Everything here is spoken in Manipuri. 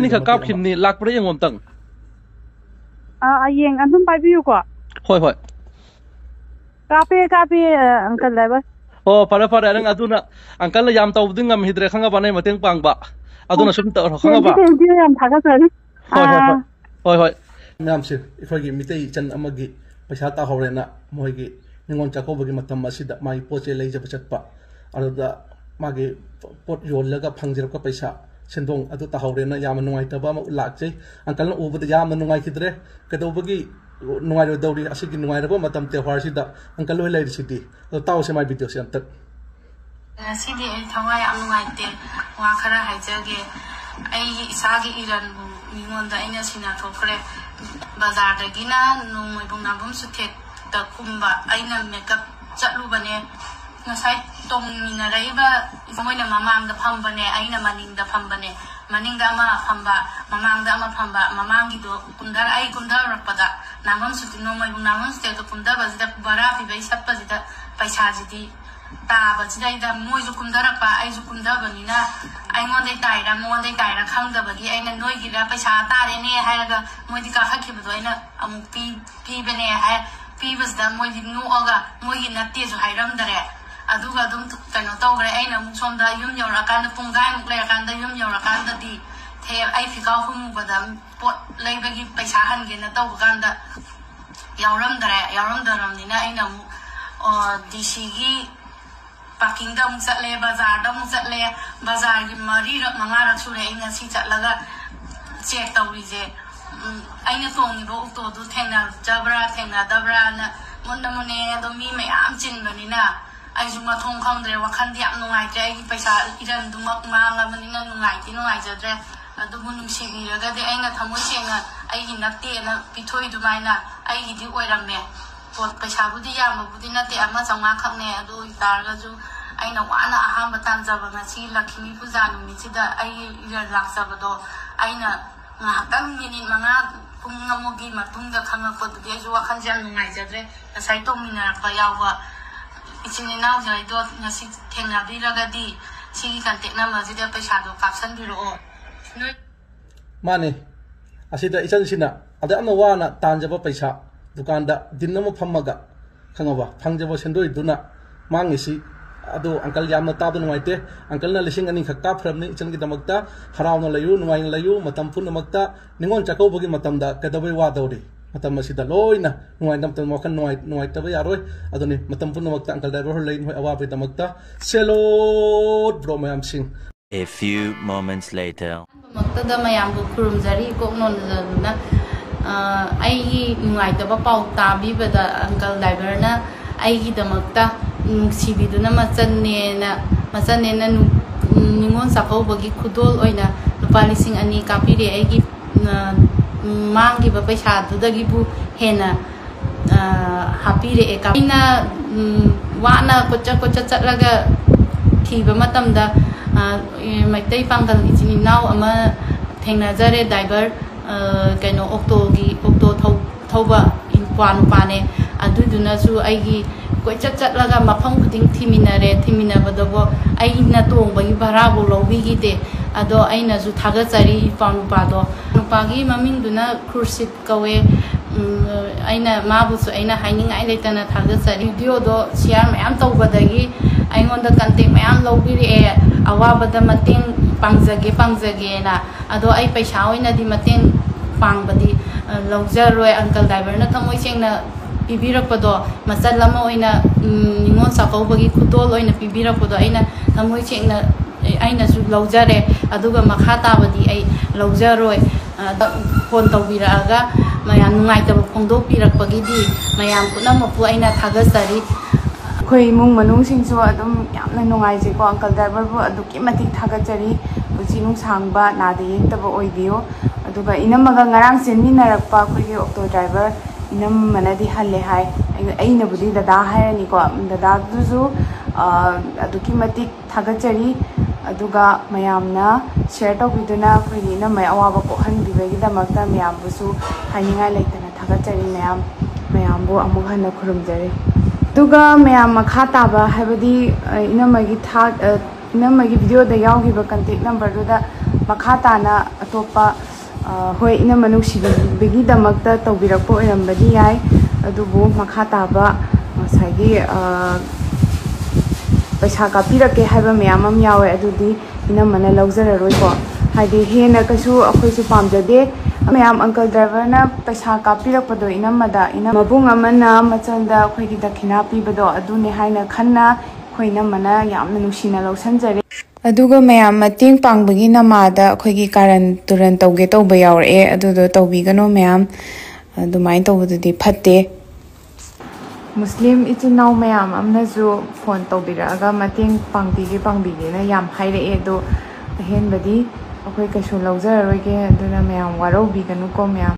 นี่ค่ะกับขินนี่ลักไปยังงมตังยังอันนั้นไปพี่อยู่กว่าห่อยกาเฟ่อังกันเลยปะโอ้พอแล้วนั่งอันนั้นอังกันเลยยามเตาดึงงามฮิตเรข้างกับบ้านในมาเตียงปังบะอันนั้นชุมเตาข้างกับบ้านที่ยามทักกันเลยห่อยน้ำสิไฟกิมิเตยจันอามากิไปชาตาเขาเรนะมวยกินิงอนจากเขาบกิมาทำมาสิดมาอีโพเจเลยจะไปจัดปะอันนั้นมากิปดโยนแล้วก็พังจิรก็ไปชาเช่นตรงอันนั้นตาเขาเรนะยามันนุ่งไอแต่ว่ามาหลักใจอังกันนั้นอุบัติยามันนุ่งไอคิดเร่ก็ตัวบกินุ่งไอเราดูดิอาศัยกินนุ่งไอแล้วก็มาทำเตะหัวสิดาอังกันเลยสิดีเราเต้าใช่ไหมวิดีโอเสียงตัดสิดีทำไมอันนุ่งไอเตะว่าขนาดหายใจเกไอ้สากิอิรันบุมีเงินแต่ไอ้เนี่ยสินะทุกคนบาซาร์เด็กน่ะนุ่งไม่บุญน้ำผมสุดเด็ดแต่คุมบะไอ้เนี่ยเมกับจัดรูปเนี่ยงั้นใช้ตรงนี้นะไรบ้างสมัยนั้นมามังเดพัมบะเนี่ยไอ้เนี่ยมานิ่งเดพัมบะเนี่ยมานิ่งเดมาพัมบะมามังเดมาพัมบะมามังกิโดกุนดาไอ้กุนดารักปะดะน้ำผมสุดนุ่งไม่บุญน้ำผมสุดเด็ดกุนดาบาจิดะบาราฟิไปสับปะจิดะไปชาจิดีตาบจิดะไอ้ดำมวยจุกุนดารักปะไอ้จุกุนดาบะนี่นะไอ้งอนได้ไต่ละมอนได้ไต่ละข้างเดบะกี้ไอ้นั่นน้อยกินละไปชาตาเนี่ยให้แล้วก็มวยที่กาฮักขี้ไปด้วยนะอามุปีเป็นเนี่ยให้ปีบัสดามวยที่นู้ออกะมวยกินนัดเตี้ยสุดหายรำดะเลยอะดูก็ดูแต่เราโตกันไอ้น่ะมุชมได้ยุ่มยาวรักกันปุ่งไก่มุกเลยกันได้ยุ่มยาวรักกันได้ดีเทไอ้ฟิกเอาหุ่นมุกดำปวดเลยไปกินไปชาหันกินนะโตกันได้ยาวรำดะเลยยาวรำดะรำนี่นะไอ้น่ะมุดีซีกีปักกิ่งดำมุกสัตว์เลยบาซาร์ดำมุกสัตว์เลยบาซาร์กินมารีรักมังอารักชูเลยไอ้น่ะสิจัดแล้วก็เช็คตัวดีเจไอ้เนี่ยตรงนี้รู้ตัวดูแทงน่ะจับราแทงน่ะดับราน่ะมันดำมันเนี่ยต้องมีไม่อ้ามจินแบบนี้นะไอ้จุมาทงคำเดียวว่าคันเดียบนุ่งไอใจไปชาอีดันดูมักมาแล้วมันนี่นั่งนุ่งไอที่นุ่งไอจะเจอดูบุญนุ่งเชียงแล้วก็เดี๋ยวไอ้น่ะทำให้เชียงน่ะไอ้หินนักเตะน่ะพิทอยดูไหมน่ะไอ้หินที่อวยรำเนี่ยปวดไปชาบุตรยามบุตรนักเตะมาจังมาขับเนี่ยดูตาก็จูไอ้น่ะว่าน่ะอาหารประทานจับมาชีลักขิมีผู้จานุ่มมีชิดาไอ้เรื่องรักษาบดไอ้น่ะงาตั้งยินมังอาปุ่งงามกีมาตุ้งจะขังกับตัวเดียวจูว่าขันเจนนุ่งไอจะเจอใส่ตุ้มมีน่ะก็ยาวว่าอีชินีน่าจะไอ้ตัวงั้นสิเทงนาดีแล้วก็ดีสิ่งการเทคน้ำมันจะได้ไปชาร์จกับสันบิโรมาเนี่ยอาศัยแต่อีฉันสินะอาจจะอันนั้นว่านะตานจะไปชาดูการด่าดินน้ำมันพัมมากะข้างว่าพังจะว่าเช่นด้วยดูนะมังอีสิอะดูอังคัลยามมาตาดูนุ่งไอเตอังคัลน่ะลิชิงอันนี้ขับกับพรำนี่ฉันกินตามักตาฮาราวน์เลยอยู่นุ่งไอเลยอยู่มาทำพุ่นตามักตานิ่งอนจะเข้าไปกินมาทำด่าก็จะไปว่าดูดิมาทำมาสิดาลอยนะนุ่งไอทำตัวมักกันนุ่งไอจะไปยารอยอะดูนี่มาทำพุ่นตามักตาอังคัลได้รู้เลยนุ่งไอเอาว่าไปตามักตาเซโลดบรอมยามสิง A few moments later มักตาดมายามบุคคลจารีก็นอนจะนะไอ้นุ่งไอจะว่าเป่าตาบีแบบอังคัลได้เบอร์นะไอ้ที่ตามักตาชีวิตนั้นมาจันเนี่ยนะนิงอนสักเขาบอกกิคุดอลโอ้ยนะลูกปาลิสิงอันนี้กับพี่เด็กไอ้กิมังกิบไปชาดูดักกิบุเห็นนะฮับพี่เด็กกับพี่น่ะว่าน่ะก็จะจัดแล้วก็ที่แบบมาทำได้ไม่ได้ฟังกันอีกนิดน้อยมาเทงน่าจะเรียดไดเบอร์กันโอโตเท่าว่าอินควานปาเนี่ยอันดูน่าสู้ไอ้กิก็จัดแล้วก็มาพังคุดิ้งที่มินาบัดว่าไอ้น่ะตัวงไปบาราบุลวิกิเตอะดอไอ้น่ะสู้ทักษะรีฟังปาดอปากีมามิงดูน่ะครูสิทธิ์ก็เวไอ้น่ะมาบุษไอ้น่ะให้นิ่งไอ้เลยแต่น่ะทักษะรีวิดีโอดอเชียร์ไม่อันตัวบัดกี้ไอ้คนเด็กกันเต็มไม่อันเราบิเรอว่าบัดมาเต็งปังจะเกน่ะอะดอไอ้ไปเช้าไอ้น่ะดีมาเต็งฟังบัดดีเราจะรวยอังคัลไดเบอร์น่ะทำไมเชียงน่ะปีบีรักปะดอมาจัดละมาไอ้น่ะนิงอนสักเขาบอกคุดอลไอ้น่ะปีบีรักปะดอไอ้น่ะทำไมเชียงน่ะไอ้น่ะสุดเราจะเร่อดูก็มาข้าตาบดีไอ้เราจะรวยคนตัวบีรักก็มาอย่างนุ่งไอแต่พงดูบีรักปะกี่ดีมาอย่างคุณน้ำมาพูไอ้น่ะทักษะรีคุยมุ่งมนุษย์สิ่งชั่วต้องยามนุ่งไอจีก็อังคัลได้บ่บ่ดูกี่มาทิ้งทักษะรีบุษนุ่งสังบะนาดีแต่บ่ออยเดียวดูก็อินามางารางเซนมินารักปะคุยออกตัวไดรเวอร์อินามมันได้ฮัลเลยให้ไอ้น่ะบุดีดาให้นี่ก็ดาดูซูดูกี่มาทิ้งทักษะรีดูก็มายามนะแชร์ต่อวิดีโอนะคุยน่ะไม่เอาว่าก็หันดีไปกี่แต่มักแต่มายามบุษให้ยังไงเลยแต่นะทักษะรีมายามบุอามุขันนักครุมจารีดูก็มายามมาข้าตาบะให้บดีอินามมากี่ทักอินามมากี่วิดีโอได้ยาวกี่แบบกันติดนัมเบอร์ดูดา makha tana atopa hoi inama nungsibigidamakta tawbirakpa oirambadi yai adubu makha taba masagi paisa kapirake haiba mayam am yawe adudi inamana laujararoi ko haidi hena kasu akhoi su pamjade mayam uncle driver na paisa kapirakpado inamada mabung amana machalda akhoi gi dakhina pibado adune haina khanna akhoi inamana yamna nungsina lausanjare aduga mayam mating pangbagi namada akhoi gi karan turan tawge tawba yaure adudo tawbigano mayam adumain tawbududi phatte Muslim ichinaw mayam amnazu phone tawbiraga mating pangbigi na yam haire do hen badi akhoi kasu laujararoi ge aduna mayam warau biganu ko mayam